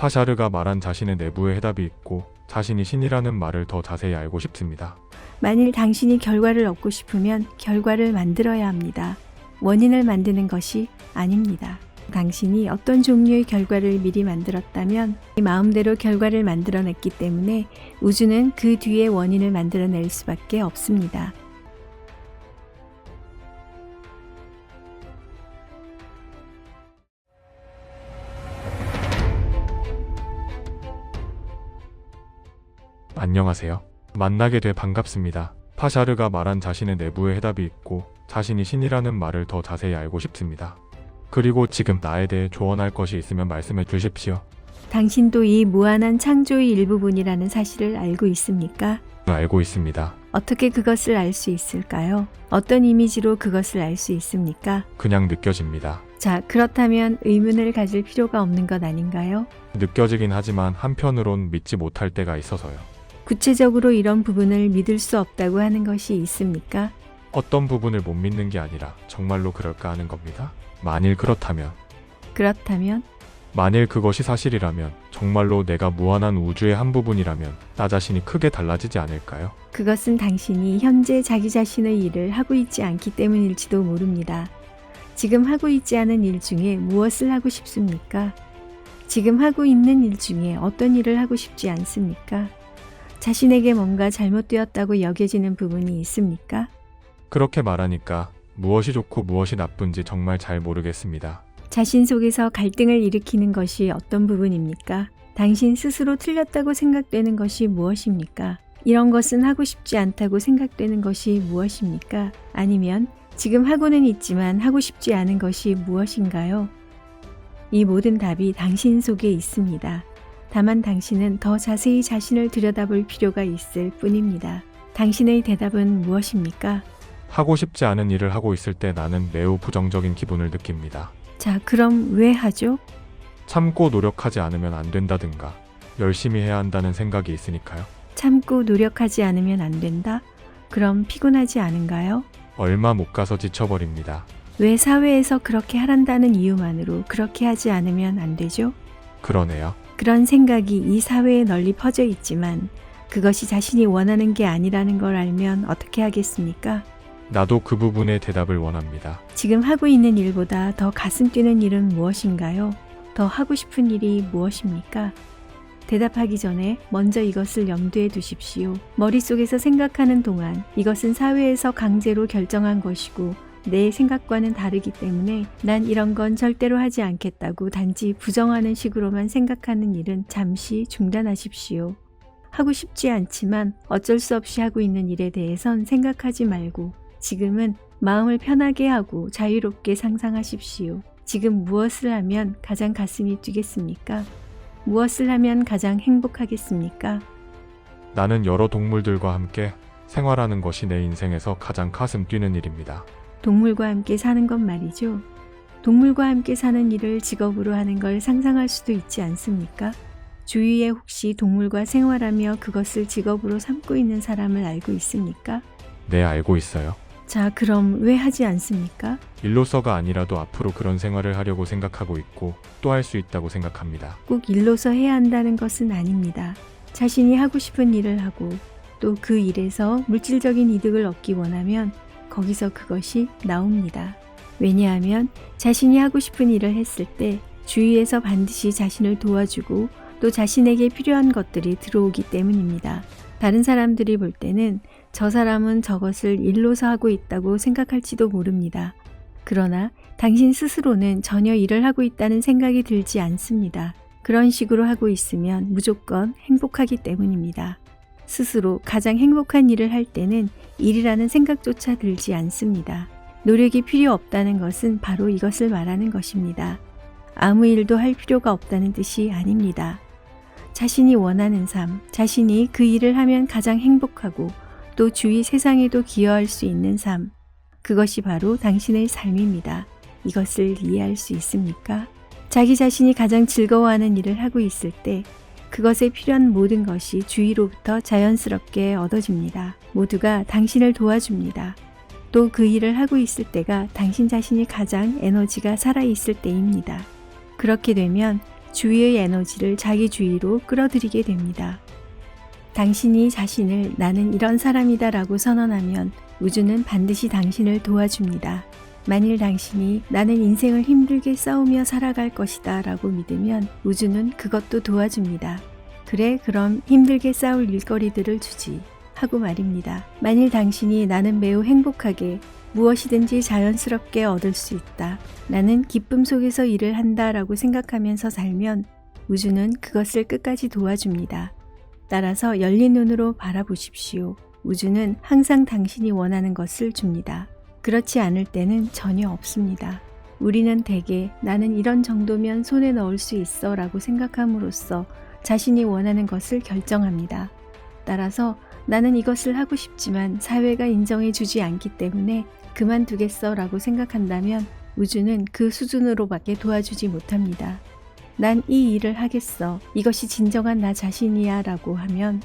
파샤르가 말한 자신의 내부에 해답이 있고 자신이 신이라는 말을 더 자세히 알고 싶습니다. 만일 당신이 결과를 얻고 싶으면 결과를 만들어야 합니다. 원인을 만드는 것이 아닙니다. 당신이 어떤 종류의 결과를 미리 만들었다면 마음대로 결과를 만들어냈기 때문에 우주는 그 뒤에 원인을 만들어낼 수밖에 없습니다. 안녕하세요. 만나게 돼 반갑습니다. 파샤르가 말한 자신의 내부에 해답이 있고 자신이 신이라는 말을 더 자세히 알고 싶습니다. 그리고 지금 나에 대해 조언할 것이 있으면 말씀해 주십시오. 당신도 이 무한한 창조의 일부분이라는 사실을 알고 있습니까? 알고 있습니다. 어떻게 그것을 알 수 있을까요? 어떤 이미지로 그것을 알 수 있습니까? 그냥 느껴집니다. 자, 그렇다면 의문을 가질 필요가 없는 것 아닌가요? 느껴지긴 하지만 한편으론 믿지 못할 때가 있어서요. 구체적으로 이런 부분을 믿을 수 없다고 하는 것이 있습니까? 어떤 부분을 못 믿는 게 아니라 정말로 그럴까 하는 겁니다. 만일 그렇다면, 만일 그것이 사실이라면, 정말로 내가 무한한 우주의 한 부분이라면 나 자신이 크게 달라지지 않을까요? 그것은 당신이 현재 자기 자신의 일을 하고 있지 않기 때문일지도 모릅니다. 지금 하고 있지 않은 일 중에 무엇을 하고 싶습니까? 지금 하고 있는 일 중에 어떤 일을 하고 싶지 않습니까? 자신에게 뭔가 잘못되었다고 여겨지는 부분이 있습니까? 그렇게 말하니까 무엇이 좋고 무엇이 나쁜지 정말 잘 모르겠습니다. 자신 속에서 갈등을 일으키는 것이 어떤 부분입니까? 당신 스스로 틀렸다고 생각되는 것이 무엇입니까? 이런 것은 하고 싶지 않다고 생각되는 것이 무엇입니까? 아니면 지금 하고는 있지만 하고 싶지 않은 것이 무엇인가요? 이 모든 답이 당신 속에 있습니다. 다만 당신은 더 자세히 자신을 들여다볼 필요가 있을 뿐입니다. 당신의 대답은 무엇입니까? 하고 싶지 않은 일을 하고 있을 때 나는 매우 부정적인 기분을 느낍니다. 자, 그럼 왜 하죠? 참고 노력하지 않으면 안 된다든가 열심히 해야 한다는 생각이 있으니까요. 참고 노력하지 않으면 안 된다? 그럼 피곤하지 않은가요? 얼마 못 가서 지쳐버립니다. 왜 사회에서 그렇게 하란다는 이유만으로 그렇게 하지 않으면 안 되죠? 그러네요. 그런 생각이 이 사회에 널리 퍼져 있지만 그것이 자신이 원하는 게 아니라는 걸 알면 어떻게 하겠습니까? 나도 그 부분의 대답을 원합니다. 지금 하고 있는 일보다 더 가슴 뛰는 일은 무엇인가요? 더 하고 싶은 일이 무엇입니까? 대답하기 전에 먼저 이것을 염두에 두십시오. 머릿속에서 생각하는 동안 이것은 사회에서 강제로 결정한 것이고 내 생각과는 다르기 때문에 난 이런 건 절대로 하지 않겠다고 단지 부정하는 식으로만 생각하는 일은 잠시 중단하십시오. 하고 싶지 않지만 어쩔 수 없이 하고 있는 일에 대해선 생각하지 말고 지금은 마음을 편하게 하고 자유롭게 상상하십시오. 지금 무엇을 하면 가장 가슴이 뛰겠습니까? 무엇을 하면 가장 행복하겠습니까? 나는 여러 동물들과 함께 생활하는 것이 내 인생에서 가장 가슴 뛰는 일입니다. 동물과 함께 사는 것 말이죠. 동물과 함께 사는 일을 직업으로 하는 걸 상상할 수도 있지 않습니까? 주위에 혹시 동물과 생활하며 그것을 직업으로 삼고 있는 사람을 알고 있습니까? 네, 알고 있어요. 자, 그럼 왜 하지 않습니까? 일로서가 아니라도 앞으로 그런 생활을 하려고 생각하고 있고 또 할 수 있다고 생각합니다. 꼭 일로서 해야 한다는 것은 아닙니다. 자신이 하고 싶은 일을 하고 또 그 일에서 물질적인 이득을 얻기 원하면 거기서 그것이 나옵니다. 왜냐하면 자신이 하고 싶은 일을 했을 때 주위에서 반드시 자신을 도와주고 또 자신에게 필요한 것들이 들어오기 때문입니다. 다른 사람들이 볼 때는 저 사람은 저것을 일로서 하고 있다고 생각할지도 모릅니다. 그러나 당신 스스로는 전혀 일을 하고 있다는 생각이 들지 않습니다. 그런 식으로 하고 있으면 무조건 행복하기 때문입니다. 스스로 가장 행복한 일을 할 때는 일이라는 생각조차 들지 않습니다. 노력이 필요 없다는 것은 바로 이것을 말하는 것입니다. 아무 일도 할 필요가 없다는 뜻이 아닙니다. 자신이 원하는 삶, 자신이 그 일을 하면 가장 행복하고 또 주위 세상에도 기여할 수 있는 삶, 그것이 바로 당신의 삶입니다. 이것을 이해할 수 있습니까? 자기 자신이 가장 즐거워하는 일을 하고 있을 때 그것에 필요한 모든 것이 주위로부터 자연스럽게 얻어집니다. 모두가 당신을 도와줍니다. 또 그 일을 하고 있을 때가 당신 자신이 가장 에너지가 살아있을 때입니다. 그렇게 되면 주위의 에너지를 자기 주위로 끌어들이게 됩니다. 당신이 자신을 나는 이런 사람이다 라고 선언하면 우주는 반드시 당신을 도와줍니다. 만일 당신이 나는 인생을 힘들게 싸우며 살아갈 것이다 라고 믿으면 우주는 그것도 도와줍니다. 그래, 그럼 힘들게 싸울 일거리들을 주지 하고 말입니다. 만일 당신이 나는 매우 행복하게 무엇이든지 자연스럽게 얻을 수 있다. 나는 기쁨 속에서 일을 한다 라고 생각하면서 살면 우주는 그것을 끝까지 도와줍니다. 따라서 열린 눈으로 바라보십시오. 우주는 항상 당신이 원하는 것을 줍니다. 그렇지 않을 때는 전혀 없습니다. 우리는 대개 나는 이런 정도면 손에 넣을 수 있어 라고 생각함으로써 자신이 원하는 것을 결정합니다. 따라서 나는 이것을 하고 싶지만 사회가 인정해 주지 않기 때문에 그만두겠어 라고 생각한다면 우주는 그 수준으로밖에 도와주지 못합니다. 난 이 일을 하겠어. 이것이 진정한 나 자신이야 라고 하면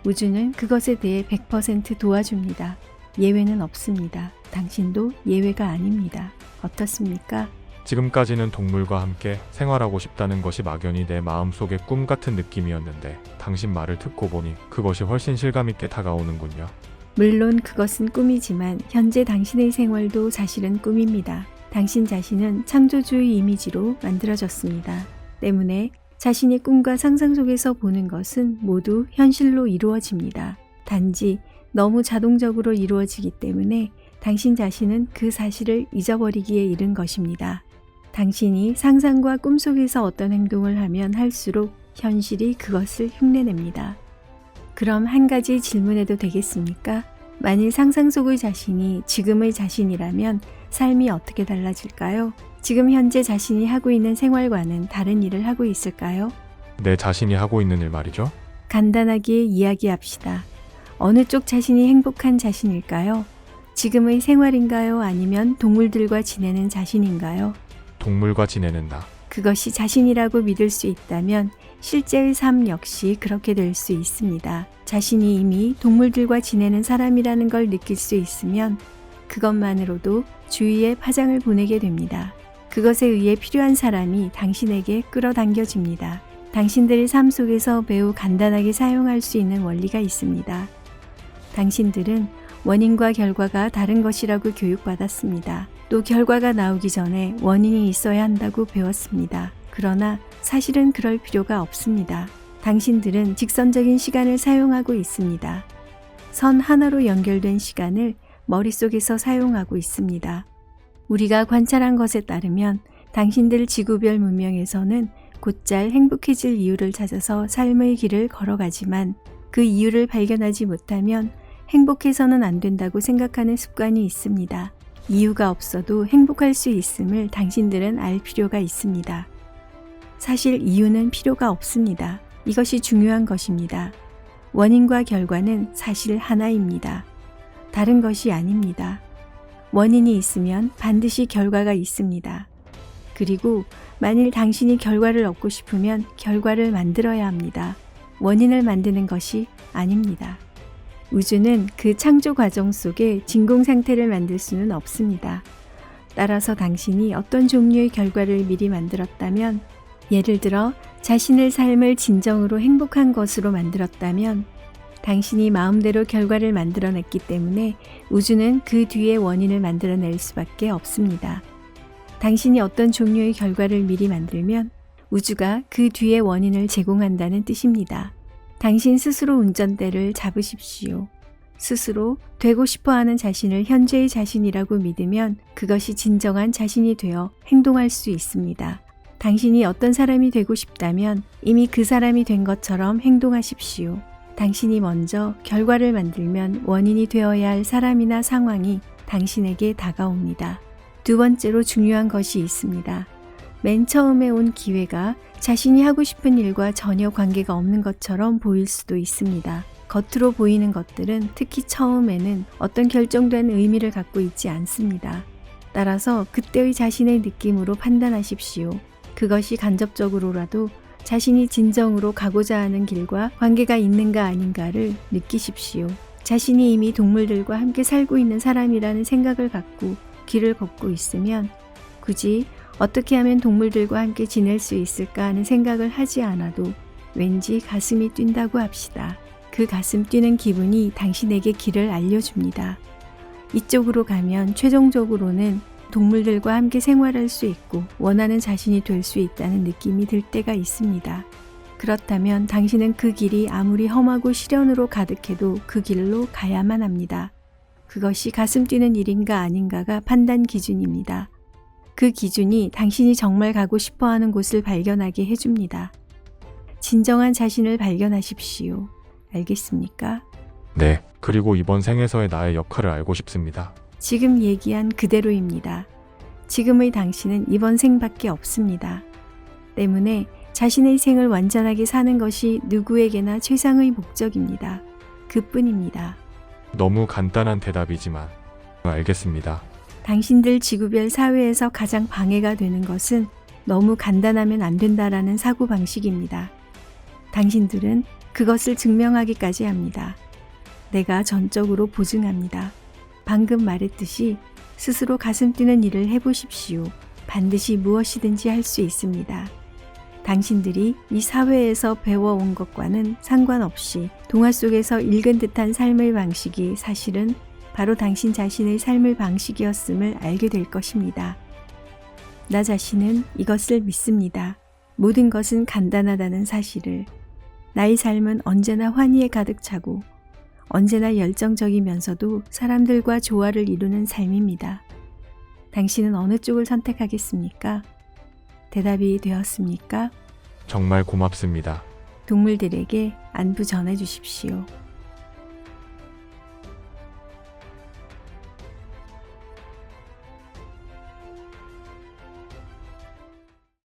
우주는 그것에 대해 100% 도와줍니다. 예외는 없습니다. 당신도 예외가 아닙니다. 어떻습니까? 지금까지는 동물과 함께 생활하고 싶다는 것이 막연히 내 마음속의 꿈 같은 느낌이었는데 당신 말을 듣고 보니 그것이 훨씬 실감있게 다가오는군요. 물론 그것은 꿈이지만 현재 당신의 생활도 사실은 꿈입니다. 당신 자신은 창조주의 이미지로 만들어졌습니다. 때문에 자신의 꿈과 상상 속에서 보는 것은 모두 현실로 이루어집니다. 단지 너무 자동적으로 이루어지기 때문에 당신 자신은 그 사실을 잊어버리기에 이른 것입니다. 당신이 상상과 꿈속에서 어떤 행동을 하면 할수록 현실이 그것을 흉내냅니다. 그럼 한 가지 질문해도 되겠습니까? 만일 상상 속의 자신이 지금의 자신이라면 삶이 어떻게 달라질까요? 지금 현재 자신이 하고 있는 생활과는 다른 일을 하고 있을까요? 내 자신이 하고 있는 일 말이죠. 간단하게 이야기합시다. 어느 쪽 자신이 행복한 자신일까요? 지금의 생활인가요? 아니면 동물들과 지내는 자신인가요? 동물과 지내는 나. 그것이 자신이라고 믿을 수 있다면 실제의 삶 역시 그렇게 될 수 있습니다. 자신이 이미 동물들과 지내는 사람이라는 걸 느낄 수 있으면 그것만으로도 주위에 파장을 보내게 됩니다. 그것에 의해 필요한 사람이 당신에게 끌어당겨집니다. 당신들의 삶 속에서 매우 간단하게 사용할 수 있는 원리가 있습니다. 당신들은 원인과 결과가 다른 것이라고 교육받았습니다. 또 결과가 나오기 전에 원인이 있어야 한다고 배웠습니다. 그러나 사실은 그럴 필요가 없습니다. 당신들은 직선적인 시간을 사용하고 있습니다. 선 하나로 연결된 시간을 머릿속에서 사용하고 있습니다. 우리가 관찰한 것에 따르면 당신들 지구별 문명에서는 곧잘 행복해질 이유를 찾아서 삶의 길을 걸어가지만 그 이유를 발견하지 못하면 행복해서는 안 된다고 생각하는 습관이 있습니다. 이유가 없어도 행복할 수 있음을 당신들은 알 필요가 있습니다. 사실 이유는 필요가 없습니다. 이것이 중요한 것입니다. 원인과 결과는 사실 하나입니다. 다른 것이 아닙니다. 원인이 있으면 반드시 결과가 있습니다. 그리고 만일 당신이 결과를 얻고 싶으면 결과를 만들어야 합니다. 원인을 만드는 것이 아닙니다. 우주는 그 창조 과정 속에 진공 상태를 만들 수는 없습니다. 따라서 당신이 어떤 종류의 결과를 미리 만들었다면, 예를 들어 자신의 삶을 진정으로 행복한 것으로 만들었다면 당신이 마음대로 결과를 만들어냈기 때문에 우주는 그 뒤에 원인을 만들어낼 수밖에 없습니다. 당신이 어떤 종류의 결과를 미리 만들면 우주가 그 뒤에 원인을 제공한다는 뜻입니다. 당신 스스로 운전대를 잡으십시오. 스스로 되고 싶어하는 자신을 현재의 자신이라고 믿으면 그것이 진정한 자신이 되어 행동할 수 있습니다. 당신이 어떤 사람이 되고 싶다면 이미 그 사람이 된 것처럼 행동하십시오. 당신이 먼저 결과를 만들면 원인이 되어야 할 사람이나 상황이 당신에게 다가옵니다. 두 번째로 중요한 것이 있습니다. 맨 처음에 온 기회가 자신이 하고 싶은 일과 전혀 관계가 없는 것처럼 보일 수도 있습니다. 겉으로 보이는 것들은 특히 처음에는 어떤 결정된 의미를 갖고 있지 않습니다. 따라서 그때의 자신의 느낌으로 판단하십시오. 그것이 간접적으로라도 자신이 진정으로 가고자 하는 길과 관계가 있는가 아닌가를 느끼십시오. 자신이 이미 동물들과 함께 살고 있는 사람이라는 생각을 갖고 길을 걷고 있으면 굳이 어떻게 하면 동물들과 함께 지낼 수 있을까 하는 생각을 하지 않아도 왠지 가슴이 뛴다고 합시다. 그 가슴 뛰는 기분이 당신에게 길을 알려줍니다. 이쪽으로 가면 최종적으로는 동물들과 함께 생활할 수 있고 원하는 자신이 될 수 있다는 느낌이 들 때가 있습니다. 그렇다면 당신은 그 길이 아무리 험하고 시련으로 가득해도 그 길로 가야만 합니다. 그것이 가슴 뛰는 일인가 아닌가가 판단 기준입니다. 그 기준이 당신이 정말 가고 싶어하는 곳을 발견하게 해줍니다. 진정한 자신을 발견하십시오. 알겠습니까? 네, 그리고 이번 생에서의 나의 역할을 알고 싶습니다. 지금 얘기한 그대로입니다. 지금의 당신은 이번 생밖에 없습니다. 때문에 자신의 생을 완전하게 사는 것이 누구에게나 최상의 목적입니다. 그뿐입니다. 너무 간단한 대답이지만 알겠습니다. 당신들 지구별 사회에서 가장 방해가 되는 것은 너무 간단하면 안 된다라는 사고방식입니다. 당신들은 그것을 증명하기까지 합니다. 내가 전적으로 보증합니다. 방금 말했듯이 스스로 가슴 뛰는 일을 해보십시오. 반드시 무엇이든지 할 수 있습니다. 당신들이 이 사회에서 배워온 것과는 상관없이 동화 속에서 읽은 듯한 삶의 방식이 사실은 바로 당신 자신의 삶의 방식이었음을 알게 될 것입니다. 나 자신은 이것을 믿습니다. 모든 것은 간단하다는 사실을. 나의 삶은 언제나 환희에 가득 차고 언제나 열정적이면서도 사람들과 조화를 이루는 삶입니다. 당신은 어느 쪽을 선택하겠습니까? 대답이 되었습니까? 정말 고맙습니다. 동물들에게 안부 전해 주십시오.